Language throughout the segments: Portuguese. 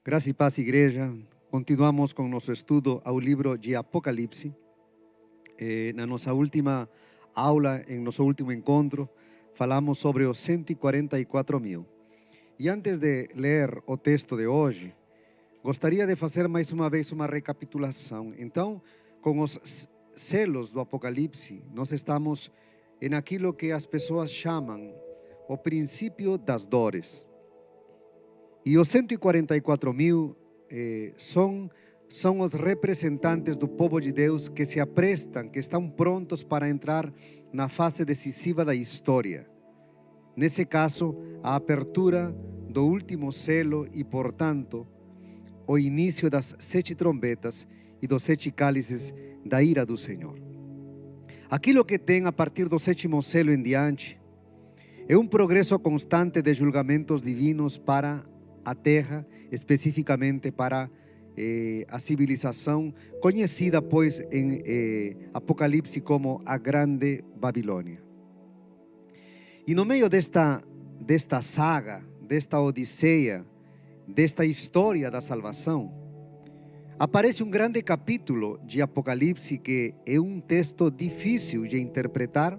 Graça e paz, igreja. Continuamos com nosso estudo ao livro de Apocalipse. Na nossa última aula, em nosso último encontro, falamos sobre os 144 mil. E antes de ler o texto de hoje, gostaria de fazer mais uma vez uma recapitulação. Então, com os selos do Apocalipse, nós estamos em aquilo que as pessoas chamam o princípio das dores. E os 144 mil são os representantes do povo de Deus que se aprestam, que estão prontos para entrar na fase decisiva da história. Nesse caso, a apertura do último selo e, portanto, o início das 7 trombetas e dos 7 cálices da ira do Senhor. Aquilo que tem a partir do 7º selo em diante é um progresso constante de julgamentos divinos para a terra, especificamente para a civilização conhecida, pois, em Apocalipse como a Grande Babilônia. E no meio desta saga, desta odisseia, desta história da salvação, aparece um grande capítulo de Apocalipse que é um texto difícil de interpretar.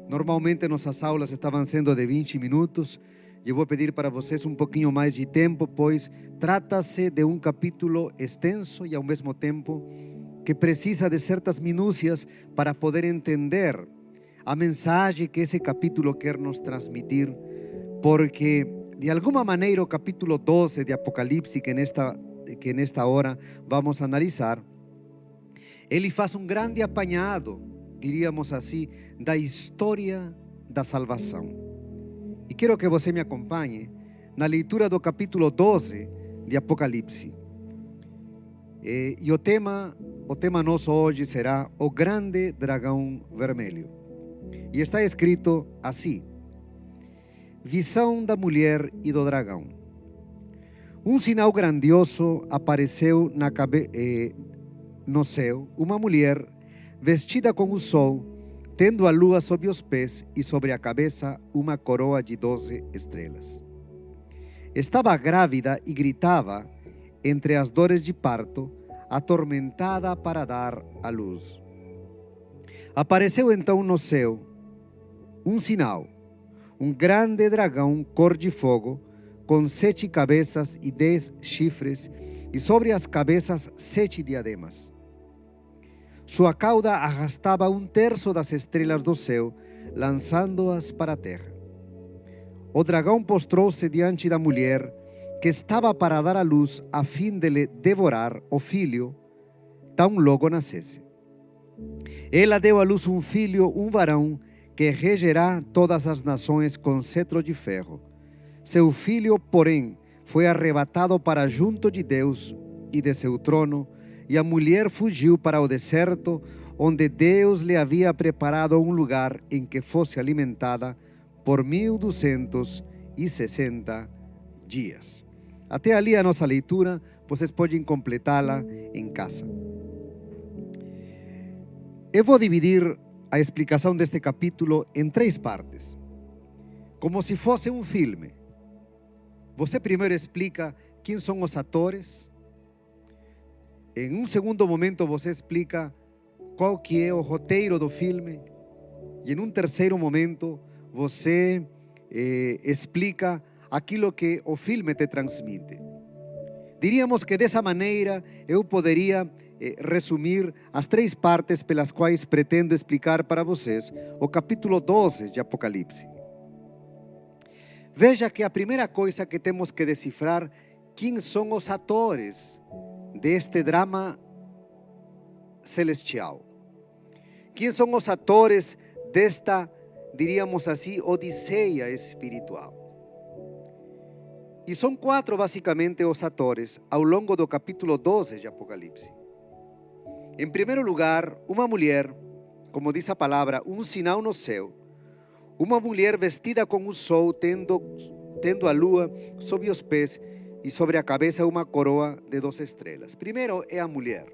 Normalmente nossas aulas estavam sendo de 20 minutos. Eu vou pedir para vocês um pouquinho mais de tempo, pois trata-se de um capítulo extenso e ao mesmo tempo que precisa de certas minúcias para poder entender a mensagem que esse capítulo quer nos transmitir, porque de alguma maneira o capítulo 12 de Apocalipse, que nesta hora vamos analisar, ele faz um grande apanhado, diríamos assim, da história da salvação. E quero que você me acompanhe na leitura do capítulo 12 de Apocalipse. E o tema nosso hoje será o grande dragão vermelho. E está escrito assim: visão da mulher e do dragão. Um sinal grandioso apareceu no céu, uma mulher vestida com o sol, tendo a lua sob os pés e sobre a cabeça uma coroa de 12 estrelas. Estava grávida e gritava entre as dores de parto, atormentada para dar à luz. Apareceu então no céu um sinal, um grande dragão cor de fogo, com 7 cabeças e 10 chifres, e sobre as cabeças 7 diademas. Sua cauda arrastava 1/3 das estrelas do céu, lançando-as para a terra. O dragão postrou-se diante da mulher, que estava para dar à luz, a fim de lhe devorar o filho, tão logo nascesse. Ela deu à luz um filho, um varão, que regerá todas as nações com cetro de ferro. Seu filho, porém, foi arrebatado para junto de Deus e de seu trono, e a mulher fugiu para o deserto, onde Deus lhe havia preparado um lugar em que fosse alimentada por 1260 dias. Até ali a nossa leitura, vocês podem completá-la em casa. Eu vou dividir a explicação deste capítulo em 3 partes, como se fosse um filme. Você primeiro explica quem são os atores. Em um segundo momento você explica qual que é o roteiro do filme. E em um terceiro momento você explica aquilo que o filme te transmite. Diríamos que dessa maneira eu poderia resumir as 3 partes pelas quais pretendo explicar para vocês o capítulo 12 de Apocalipse. Veja que a primeira coisa que temos que decifrar, quem são os atores deste drama celestial. Quem são os atores desta, diríamos assim, odisseia espiritual? E são 4 basicamente os atores ao longo do capítulo 12 de Apocalipse. Em primeiro lugar, uma mulher, como diz a palavra, um sinal no céu. Uma mulher vestida com o sol, tendo a lua sob os pés e sobre a cabeça uma coroa de 12 estrelas. Primeiro é a mulher.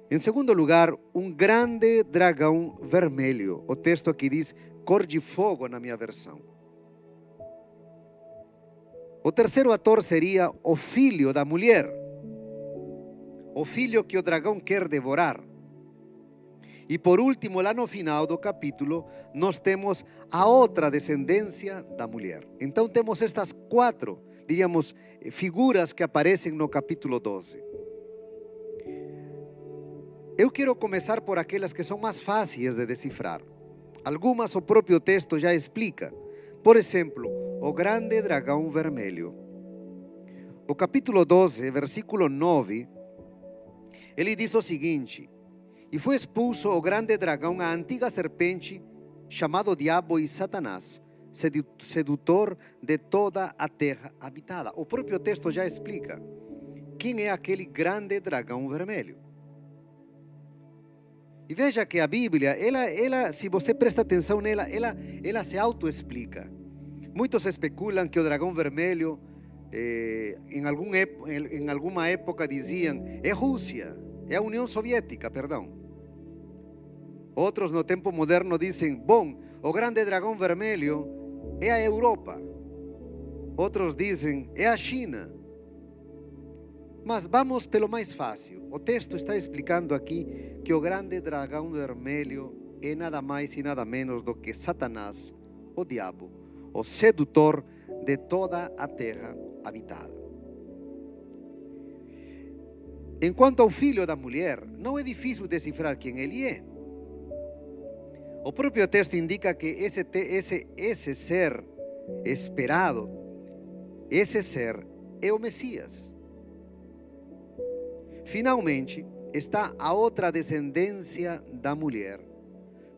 Em segundo lugar, um grande dragão vermelho. O texto aqui diz cor de fogo na minha versão. O terceiro ator seria o filho da mulher, o filho que o dragão quer devorar. E por último, lá no final do capítulo, nós temos a outra descendência da mulher. Então temos estas quatro, diríamos, figuras que aparecem no capítulo 12. Eu quero começar por aquelas que são mais fáceis de decifrar. Algumas o próprio texto já explica. Por exemplo, o grande dragão vermelho. O capítulo 12, versículo 9, ele diz o seguinte: e foi expulso o grande dragão, a antiga serpente, chamado Diabo e Satanás, sedutor de toda a terra habitada. O próprio texto já explica quem é aquele grande dragão vermelho. E veja que a Bíblia, ela, se você presta atenção nela, ela se autoexplica. Muitos especulam que o dragão vermelho, em alguma época diziam, é Rússia, é a União Soviética, perdão. Outros no tempo moderno dizem, bom, o grande dragão vermelho é a Europa. Outros dizem, é a China. Mas vamos pelo mais fácil. O texto está explicando aqui que o grande dragão vermelho é nada mais e nada menos do que Satanás, o diabo, o sedutor de toda a terra habitada. Enquanto ao filho da mulher, não é difícil decifrar quem ele é. O próprio texto indica que esse ser esperado, esse ser é o Messias. Finalmente, está a outra descendência da mulher.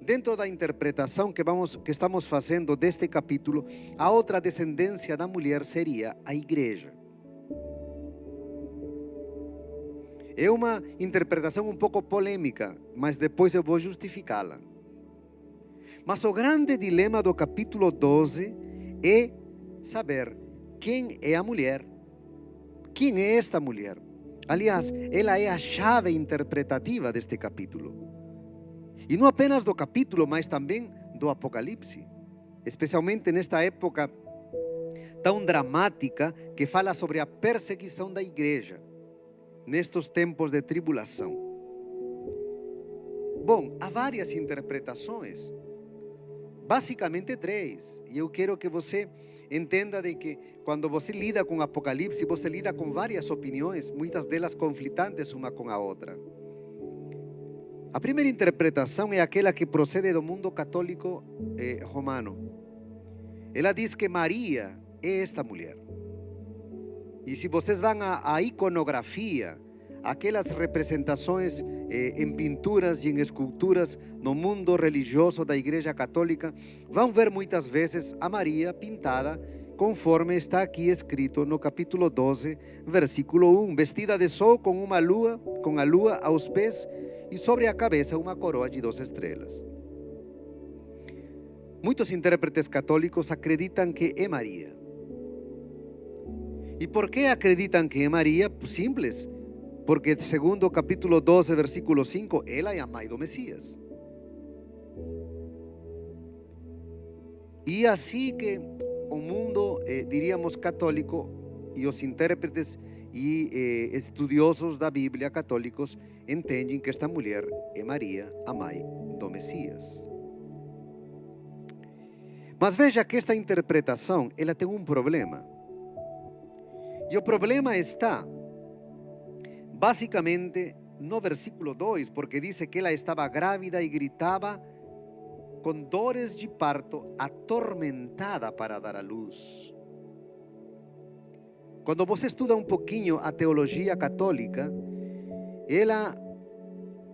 Dentro da interpretação que estamos fazendo deste capítulo, a outra descendência da mulher seria a igreja. É uma interpretação um pouco polêmica, mas depois eu vou justificá-la. Mas o grande dilema do capítulo 12 é saber quem é a mulher. Quem é esta mulher? Aliás, ela é a chave interpretativa deste capítulo. E não apenas do capítulo, mas também do Apocalipse. Especialmente nesta época tão dramática que fala sobre a perseguição da igreja, nestes tempos de tribulação. Bom, há várias interpretações, basicamente três. E eu quero que você entenda de que quando você lida com Apocalipse, você lida com várias opiniões, muitas delas conflitantes uma com a outra. A primeira interpretação é aquela que procede do mundo católico romano. Ela diz que Maria é esta mulher. E se vocês vão à iconografia, aquelas representações em pinturas e em esculturas no mundo religioso da Igreja Católica, vão ver muitas vezes a Maria pintada conforme está aqui escrito no capítulo 12, versículo 1, vestida de sol com a lua aos pés e sobre a cabeça uma coroa de 2 estrelas. Muitos intérpretes católicos acreditam que é Maria. E por que acreditam que é Maria? Simples. Porque segundo o capítulo 12, versículo 5, ela é a mãe do Messias. E assim que o mundo, diríamos, católico e os intérpretes e estudiosos da Bíblia católicos entendem que esta mulher é Maria, a mãe do Messias. Mas veja que esta interpretação, ela tem um problema. E o problema está basicamente no versículo 2, porque diz que ela estava grávida e gritava com dores de parto, atormentada para dar à luz. Quando você estuda um pouquinho a teologia católica, ela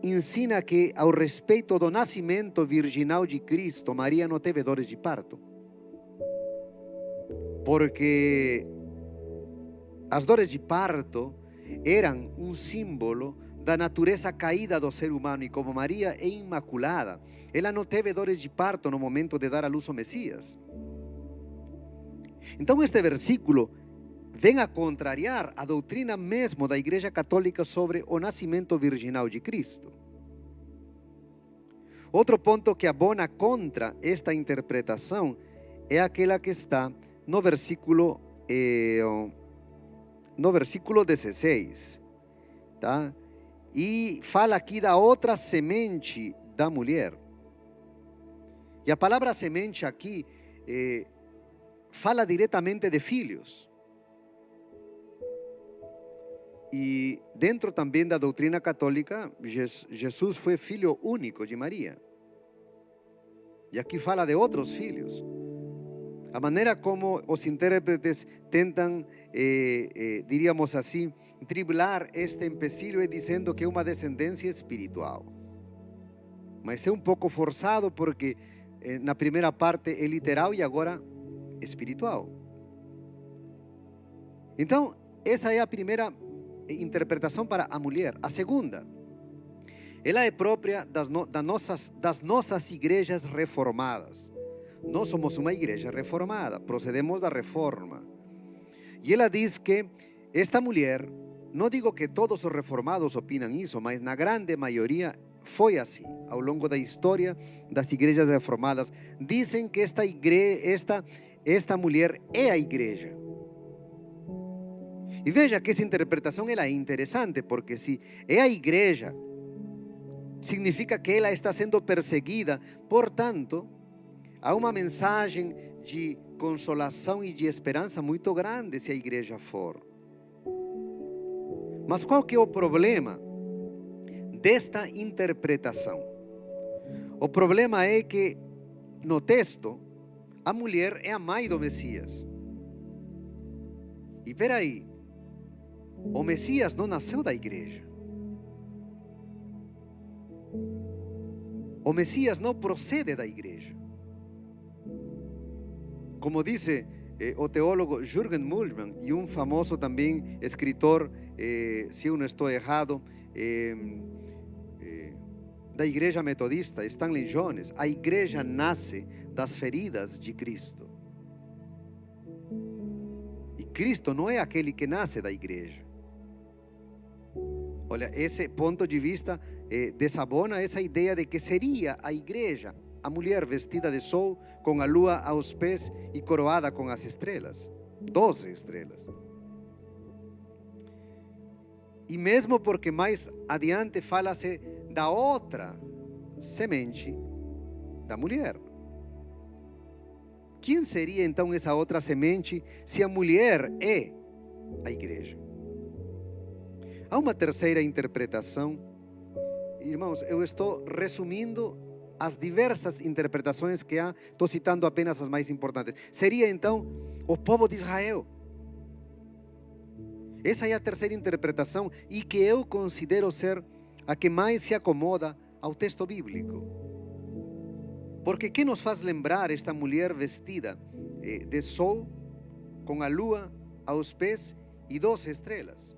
ensina que ao respeito do nascimento virginal de Cristo, Maria não teve dores de parto. Porque as dores de parto eram um símbolo da natureza caída do ser humano, e como Maria é imaculada, ela não teve dores de parto no momento de dar à luz o Messias. Então este versículo vem a contrariar a doutrina mesmo da Igreja Católica sobre o nascimento virginal de Cristo. Outro ponto que abona contra esta interpretação é aquela que está no versículo no versículo 16, tá? E fala aqui da outra semente da mulher. E a palavra semente aqui fala diretamente de filhos. E dentro também da doutrina católica, Jesus foi filho único de Maria. E aqui fala de outros filhos. A maneira como os intérpretes tentam, diríamos assim, driblar este empecilho é dizendo que é uma descendência espiritual. Mas é um pouco forçado porque na primeira parte é literal e agora espiritual. Então, essa é a primeira interpretação para a mulher. A segunda, ela é própria das nossas igrejas reformadas. Nós somos uma igreja reformada, procedemos da reforma. E ela diz que esta mulher, não digo que todos os reformados opinam isso, mas na grande maioria foi assim. Ao longo da história das igrejas reformadas, dizem que esta mulher é a igreja. E veja que essa interpretação ela é interessante, porque se é a igreja, significa que ela está sendo perseguida. Portanto, há uma mensagem de consolação e de esperança muito grande se a igreja for. Mas qual que é o problema desta interpretação? O problema é que no texto a mulher é a mãe do Messias. E peraí, o Messias não nasceu da igreja. O Messias não procede da igreja. Como disse o teólogo Jürgen Mühlmann e um famoso também escritor, se eu não estou errado, da igreja metodista, Stanley Jones, a igreja nasce das feridas de Cristo. E Cristo não é aquele que nasce da igreja. Olha, esse ponto de vista desabona essa ideia de que seria a igreja a mulher vestida de sol, com a lua aos pés e coroada com as estrelas, 12 estrelas. E mesmo porque mais adiante fala-se da outra semente da mulher. Quem seria então essa outra semente se a mulher é a igreja? Há uma terceira interpretação. Irmãos, eu estou resumindo as diversas interpretações que há, estou citando apenas as mais importantes. Seria então o povo de Israel. Essa é a terceira interpretação e que eu considero ser a que mais se acomoda ao texto bíblico. Porque que nos faz lembrar esta mulher vestida de sol, com a lua aos pés e 12 estrelas?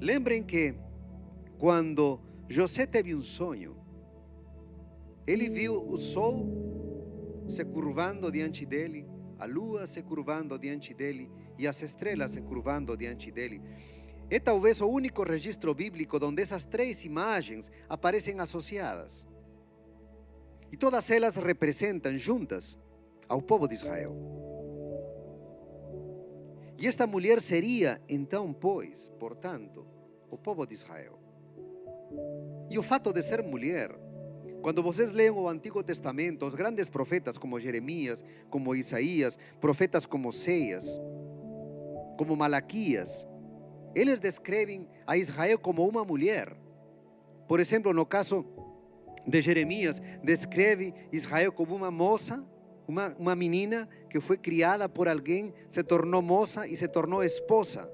Lembrem que quando José teve um sonho, ele viu o sol se curvando diante dele, a lua se curvando diante dele e as estrelas se curvando diante dele. É talvez o único registro bíblico onde essas três imagens aparecem associadas. E todas elas representam juntas ao povo de Israel. E esta mulher seria então, pois, portanto, o povo de Israel. E o fato de ser mulher, quando vocês leem o Antigo Testamento, os grandes profetas como Jeremias, como Isaías, profetas como Oseias, como Malaquias, eles descrevem a Israel como uma mulher. Por exemplo, no caso de Jeremias, descreve Israel como uma moça, uma menina que foi criada por alguém, se tornou moça e se tornou esposa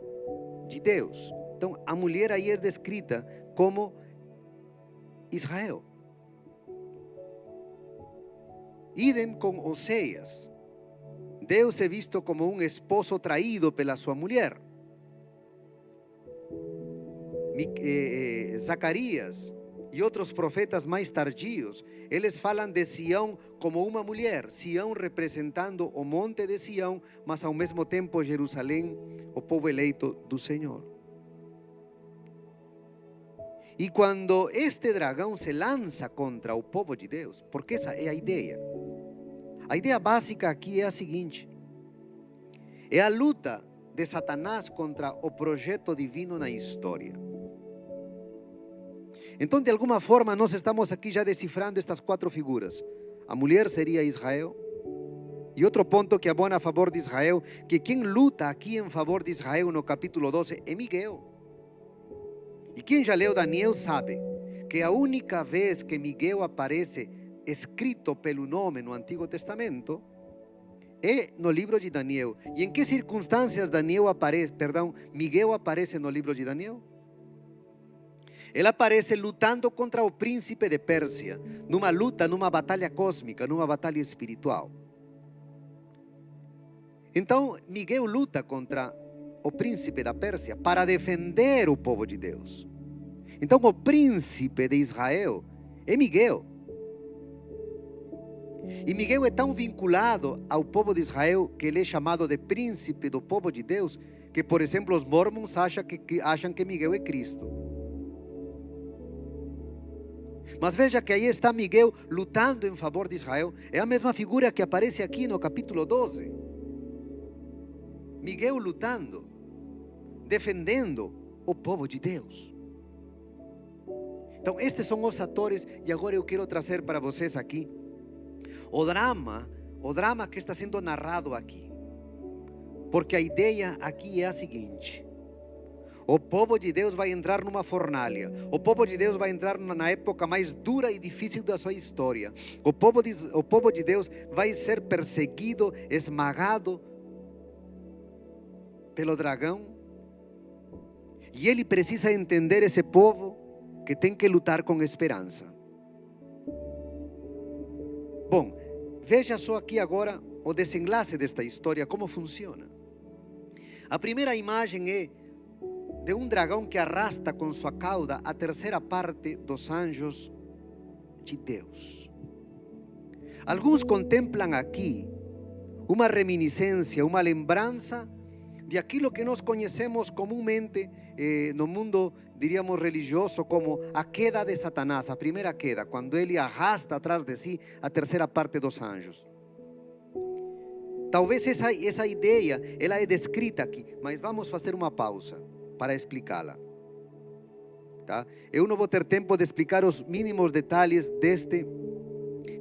de Deus. Então, a mulher aí é descrita como Israel. Idem com Oseias. Deus é visto como um esposo traído pela sua mulher. Zacarias e outros profetas mais tardios, eles falam de Sião como uma mulher, Sião representando o monte de Sião, mas ao mesmo tempo Jerusalém, o povo eleito do Senhor. E quando este dragão se lança contra o povo de Deus, porque essa é a ideia básica aqui é a seguinte: É a luta de Satanás contra o projeto divino na história. Então, de alguma forma, nós estamos aqui já decifrando estas 4 figuras. A mulher seria Israel. E outro ponto que abona a favor de Israel, que quem luta aqui em favor de Israel no capítulo 12 é Miguel. E quem já leu Daniel sabe que a única vez que Miguel aparece escrito pelo nome no Antigo Testamento é no livro de Daniel. E em que circunstâncias Miguel aparece no livro de Daniel? Ele aparece lutando contra o príncipe de Pérsia, numa luta, numa batalha cósmica, numa batalha espiritual. Então, Miguel luta contra o príncipe da Pérsia para defender o povo de Deus. Então, o príncipe de Israel é Miguel. E Miguel é tão vinculado ao povo de Israel que ele é chamado de príncipe do povo de Deus, que, por exemplo, os mormons acham que Miguel é Cristo. Mas veja que aí está Miguel lutando em favor de Israel. É a mesma figura que aparece aqui no capítulo 12. Miguel lutando, defendendo o povo de Deus. Então, estes são os atores, e agora eu quero trazer para vocês aqui o drama que está sendo narrado aqui. Porque a ideia aqui é a seguinte: o povo de Deus vai entrar numa fornalha. O povo de Deus vai entrar na época mais dura e difícil da sua história. O povo de Deus vai ser perseguido, esmagado pelo dragão. E ele precisa entender esse povo que tem que lutar com esperança. Bom, veja só aqui agora o desenlace desta história, como funciona. A primeira imagem é de um dragão que arrasta com sua cauda a terceira parte dos anjos de Deus. Alguns contemplam aqui uma reminiscência, uma lembrança de aquilo que nós conhecemos comumente no mundo, diríamos, religioso, como a queda de Satanás, a primeira queda, quando ele arrasta atrás de si a terceira parte dos anjos. Talvez essa ideia, ela é descrita aqui, mas vamos fazer uma pausa para explicá-la. Tá? Eu não vou ter tempo de explicar os mínimos detalhes deste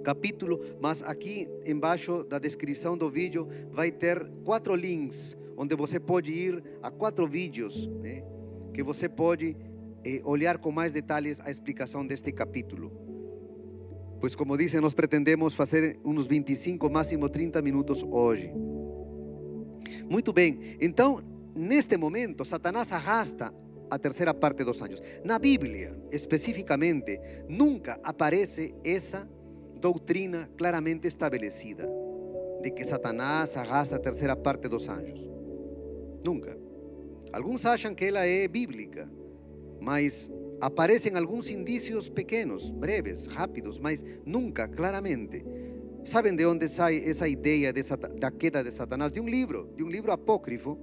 capítulo, mas aqui embaixo da descrição do vídeo vai ter 4 links, onde você pode ir a 4 vídeos, né, que você pode olhar com mais detalhes a explicação deste capítulo. Pois, como disse, nós pretendemos fazer uns 25, máximo 30 minutos hoje. Muito bem, então, neste momento, Satanás arrasta a terceira parte dos anjos. Na Bíblia, especificamente, nunca aparece essa doutrina claramente estabelecida de que Satanás arrasta a terceira parte dos anjos. Nunca. Alguns acham que ela é bíblica, mas aparecem alguns indícios pequenos, breves, rápidos, mas nunca claramente. Sabem de onde sai essa ideia da queda de Satanás? De um livro apócrifo,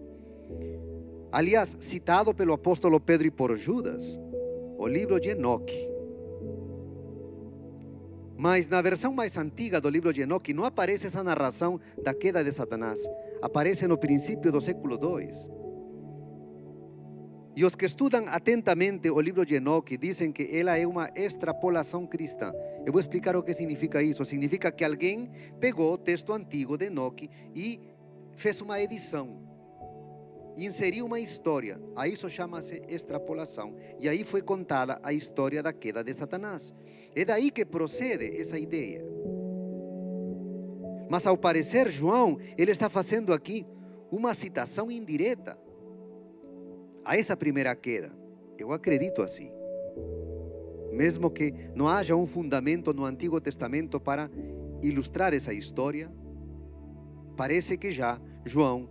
aliás, citado pelo apóstolo Pedro e por Judas, o livro de Enoque. Mas na versão mais antiga do livro de Enoque não aparece essa narração da queda de Satanás. Aparece no princípio do século II. E os que estudam atentamente o livro de Enoque dizem que ela é uma extrapolação cristã. Eu vou explicar o que significa isso. Significa que alguém pegou o texto antigo de Enoque e fez uma edição, inseriu uma história. A isso chama-se extrapolação. E aí foi contada a história da queda de Satanás. É daí que procede essa ideia. Mas ao parecer, João, ele está fazendo aqui uma citação indireta a essa primeira queda. Eu acredito assim. Mesmo que não haja um fundamento no Antigo Testamento para ilustrar essa história, parece que já João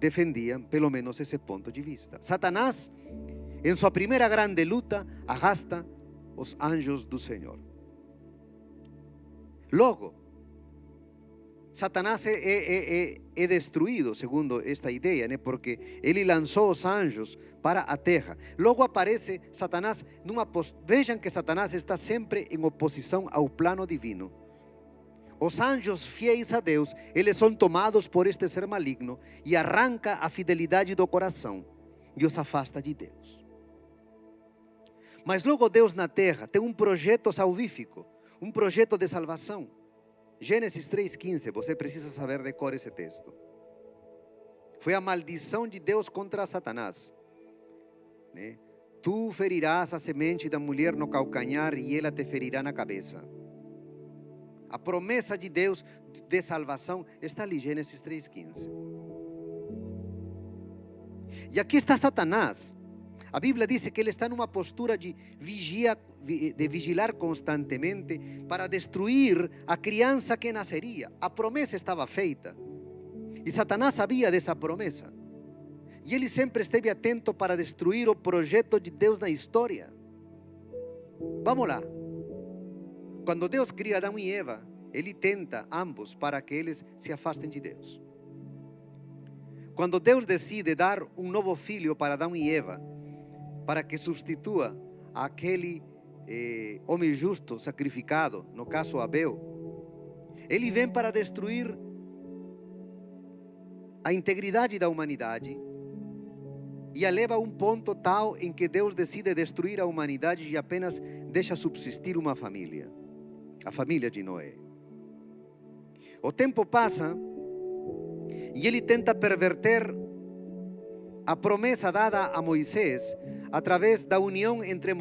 defendia pelo menos esse ponto de vista. Satanás, em sua primeira grande luta, arrasta os anjos do Senhor. Logo, Satanás é destruído, segundo esta ideia, né? Porque ele lançou os anjos para a terra. Logo aparece Satanás vejam que Satanás está sempre em oposição ao plano divino. Os anjos fiéis a Deus, eles são tomados por este ser maligno e arranca a fidelidade do coração e os afasta de Deus. Mas logo Deus na terra tem um projeto salvífico, um projeto de salvação. Gênesis 3,15, você precisa saber de cor esse texto. Foi a maldição de Deus contra Satanás, né? Tu ferirás a semente da mulher no calcanhar e ela te ferirá na cabeça. A promessa de Deus de salvação está ali, Gênesis 3,15. E aqui está Satanás. A Bíblia diz que ele está numa postura de vigilar constantemente para destruir a criança que nasceria. A promessa estava feita. E Satanás sabia dessa promessa. E ele sempre esteve atento para destruir o projeto de Deus na história. Vamos lá. Quando Deus cria Adão e Eva, Ele tenta ambos para que eles se afastem de Deus. Quando Deus decide dar um novo filho para Adão e Eva, para que substitua aquele homem justo sacrificado, no caso Abel, Ele vem para destruir a integridade da humanidade e a leva a um ponto tal em que Deus decide destruir a humanidade e apenas deixa subsistir uma família, a família de Noé. O tempo passa e ele tenta perverter a promessa dada a Moisés através da união entre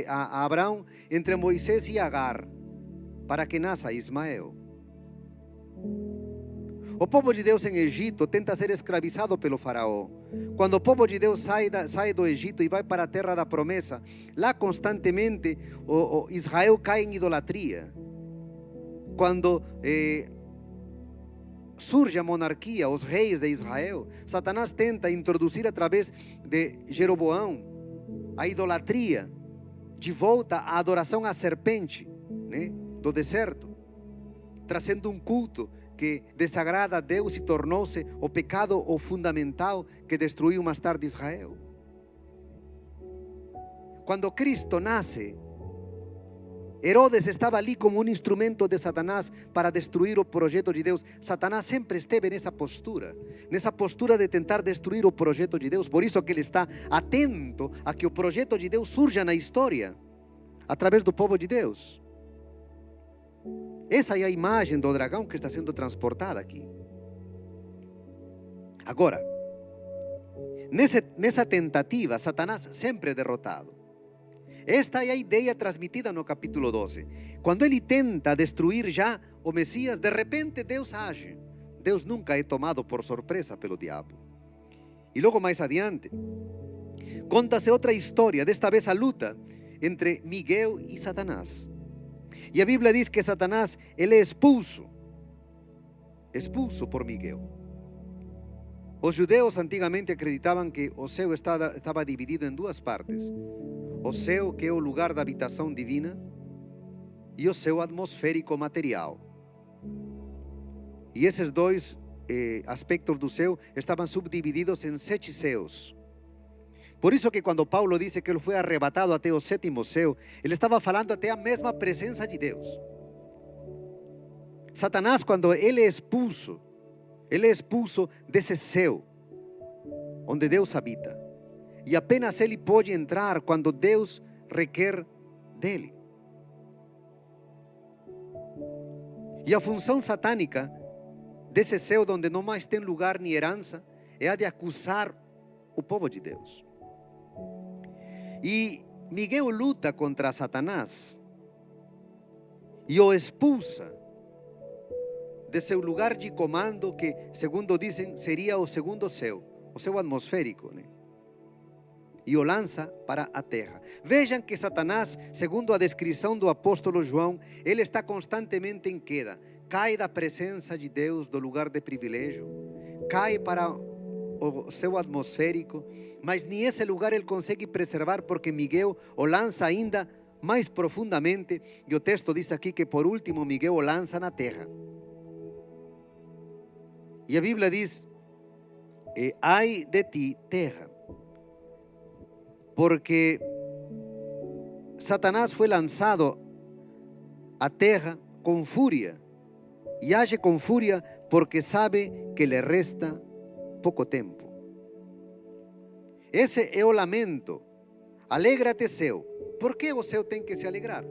a Abraão, entre Moisés e Agar, para que nasça Ismael. O povo de Deus em Egito tenta ser escravizado pelo faraó. Quando o povo de Deus sai do Egito e vai para a terra da promessa, lá constantemente Israel cai em idolatria. Quando surge a monarquia, os reis de Israel, Satanás tenta introduzir através de Jeroboão a idolatria, de volta à adoração à serpente, né, do deserto, trazendo um culto que desagrada a Deus e tornou-se o pecado o fundamental que destruiu mais tarde Israel. Quando Cristo nasce, Herodes estava ali como um instrumento de Satanás para destruir o projeto de Deus. Satanás sempre esteve nessa postura de tentar destruir o projeto de Deus. Por isso que ele está atento a que o projeto de Deus surja na história, através do povo de Deus. Essa é a imagem do dragão que está sendo transportada aqui. Agora, nessa tentativa, Satanás sempre é derrotado. Esta é a ideia transmitida no capítulo 12. Quando ele tenta destruir já o Messias, de repente Deus age. Deus nunca é tomado por surpresa pelo diabo. E logo mais adiante, conta-se outra história, desta vez a luta entre Miguel e Satanás. E a Bíblia diz que Satanás, ele é expulso por Miguel. Os judeus antigamente acreditavam que o céu estava dividido em duas partes. O céu, que é o lugar da habitação divina, e o céu atmosférico material. E esses dois aspectos do céu estavam subdivididos em 7 céus. Por isso que quando Paulo diz que ele foi arrebatado até o 7º céu, ele estava falando até a mesma presença de Deus. Satanás, quando ele é expulso desse céu onde Deus habita. E apenas ele pode entrar quando Deus requer dele. E a função satânica desse céu onde não mais tem lugar nem herança é a de acusar o povo de Deus. E Miguel luta contra Satanás e o expulsa de seu lugar de comando, que segundo dizem seria o segundo céu, o céu atmosférico, né? E o lança para a terra. Vejam que Satanás, segundo a descrição do apóstolo João, ele está constantemente em queda. Cai da presença de Deus, do lugar de privilégio, cai para o céu atmosférico, mas nem esse lugar ele consegue preservar, porque Miguel o lança ainda mais profundamente, e o texto diz aqui que por último Miguel o lança na terra. E a Bíblia diz: ai de ti, terra, porque Satanás foi lançado à terra con furia y age con furia porque sabe que le resta pouco tempo. Esse é o lamento. Alegra-te, céu. Por que o céu tem que se alegrar?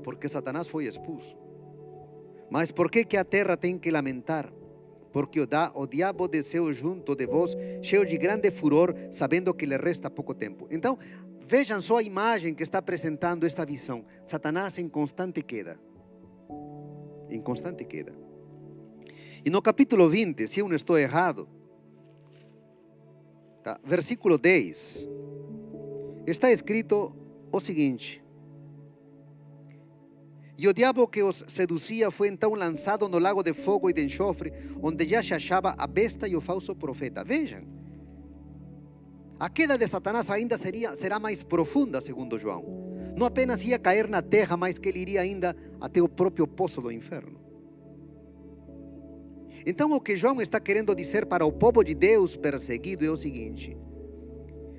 Porque Satanás foi expulso. Mas por que a terra tem que lamentar? Porque o diabo desceu junto de vós, cheio de grande furor, sabendo que lhe resta pouco tempo. Então, vejam só a imagem que está apresentando esta visão. Satanás em constante queda. Em constante queda. E no capítulo 20, se eu não estou errado, tá, versículo 10, está escrito o seguinte: e o diabo que os seduzia foi então lançado no lago de fogo e de enxofre, onde já se achava a besta e o falso profeta. Vejam, a queda de Satanás ainda será mais profunda, segundo João. Não apenas ia cair na terra, mas que ele iria ainda até o próprio poço do inferno. Então o que João está querendo dizer para o povo de Deus perseguido é o seguinte: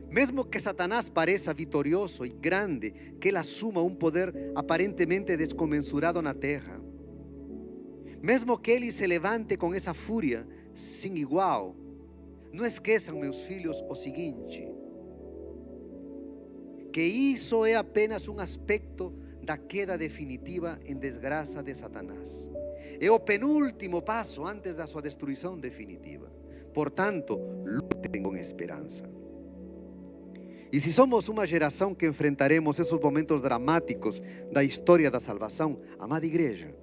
mesmo que Satanás pareça vitorioso e grande, que ele assuma um poder aparentemente descomensurado na terra, mesmo que ele se levante com essa fúria sem igual, não esqueçam, meus filhos, o seguinte: que isso é apenas um aspecto da queda definitiva em desgraça de Satanás. É o penúltimo passo antes da sua destruição definitiva. Portanto, lutem com esperança. E se somos uma geração que enfrentaremos esses momentos dramáticos da história da salvação, amada igreja,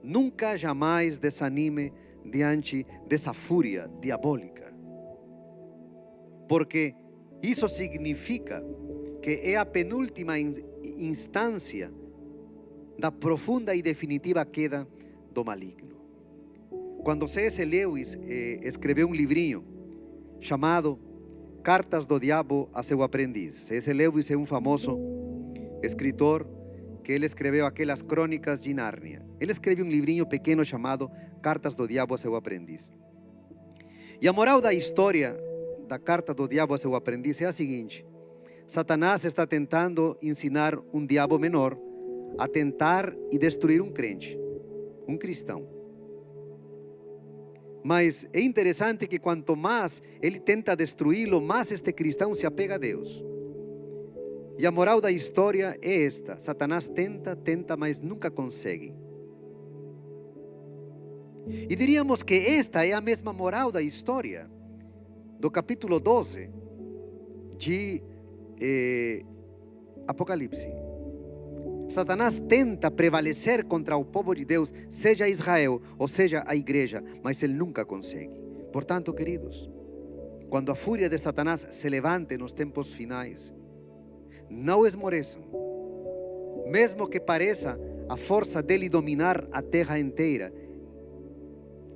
nunca jamais desanime diante dessa fúria diabólica, porque isso significa que é a penúltima instância da profunda e definitiva queda do maligno. Quando C.S. Lewis escreveu um livrinho chamado Cartas do Diabo a seu aprendiz. C.S. Lewis é um famoso escritor que ele escreveu aquelas crônicas de Nárnia. Ele escreveu um livrinho pequeno chamado Cartas do Diabo a seu aprendiz. E a moral da história da Carta do Diabo a seu aprendiz é a seguinte: Satanás está tentando ensinar um diabo menor a tentar e destruir um crente, um cristão. Mas é interessante que quanto mais ele tenta destruí-lo, mais este cristão se apega a Deus. E a moral da história é esta: Satanás tenta, mas nunca consegue. E diríamos que esta é a mesma moral da história do capítulo 12 de Apocalipse. Satanás tenta prevalecer contra o povo de Deus, seja Israel ou seja a igreja, mas ele nunca consegue. Portanto, queridos, quando a fúria de Satanás se levante nos tempos finais, não esmoreçam. Mesmo que pareça a força dele dominar a terra inteira,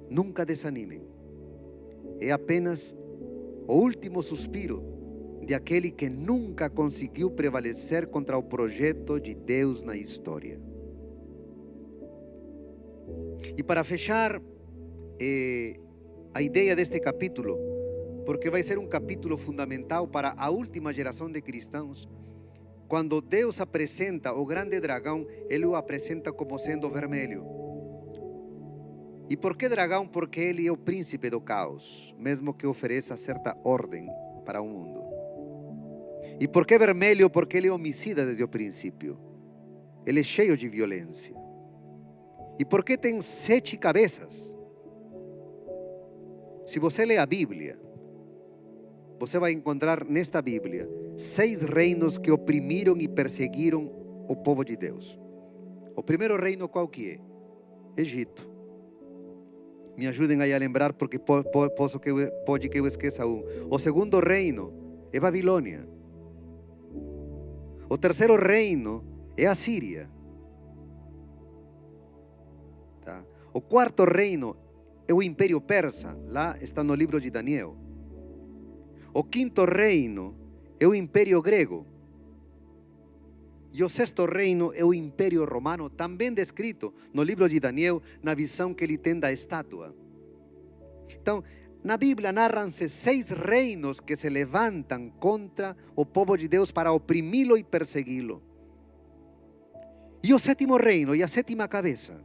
nunca desanimem. É apenas o último suspiro de aquele que nunca conseguiu prevalecer contra o projeto de Deus na história. E para fechar a ideia deste capítulo, porque vai ser um capítulo fundamental para a última geração de cristãos, quando Deus apresenta o grande dragão, Ele o apresenta como sendo vermelho. E por que dragão? Porque ele é o príncipe do caos, mesmo que ofereça certa ordem para o mundo. E por que vermelho? Porque ele é homicida desde o princípio. Ele é cheio de violência. E por que tem 7 cabeças? Se você ler a Bíblia, você vai encontrar nesta Bíblia 6 reinos que oprimiram e perseguiram o povo de Deus. O primeiro reino qual que é? Egito. Me ajudem aí a lembrar, porque pode que eu esqueça um. O segundo reino é Babilônia. O terceiro reino é a Síria. Tá? O quarto reino é o Império Persa. Lá está no livro de Daniel. O quinto reino é o Império Grego. E o sexto reino é o Império Romano, também descrito no livro de Daniel, na visão que ele tem da estátua. Então, na Bíblia narram-se 6 reinos que se levantam contra o povo de Deus para oprimi-lo e persegui-lo. E o sétimo reino e a sétima cabeça.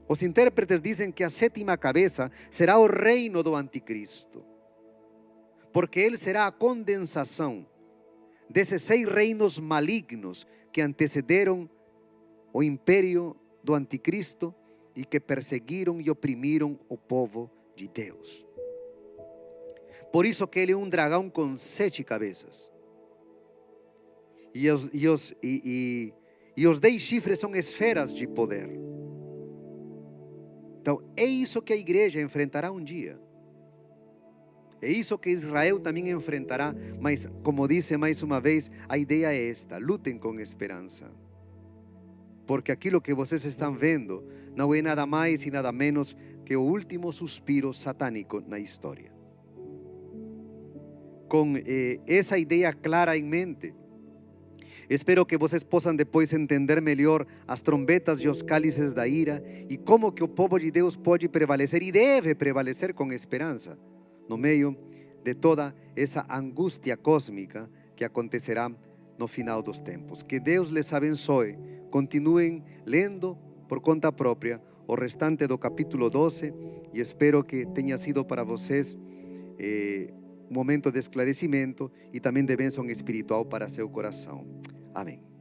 Os intérpretes dizem que a sétima cabeça será o reino do anticristo, porque ele será a condensação desses 6 reinos malignos que antecederam o império do anticristo e que perseguiram e oprimiram o povo de Deus. Por isso que ele é um dragão com 7 cabeças. E os 10 chifres são esferas de poder. Então é isso que a igreja enfrentará um dia. É isso que Israel também enfrentará. Mas como disse mais uma vez, a ideia é esta: lutem com esperança. Porque aquilo que vocês estão vendo não é nada mais e nada menos que o último suspiro satânico na história. Com essa ideia clara em mente, espero que vocês possam depois entender melhor as trombetas e os cálices da ira e como que o povo de Deus pode prevalecer e deve prevalecer com esperança no meio de toda essa angústia cósmica que acontecerá no final dos tempos. Que Deus les abençoe. Continuem lendo por conta própria o restante do capítulo 12 e espero que tenha sido para vocês um momento de esclarecimento e também de bênção espiritual para seu coração. Amém.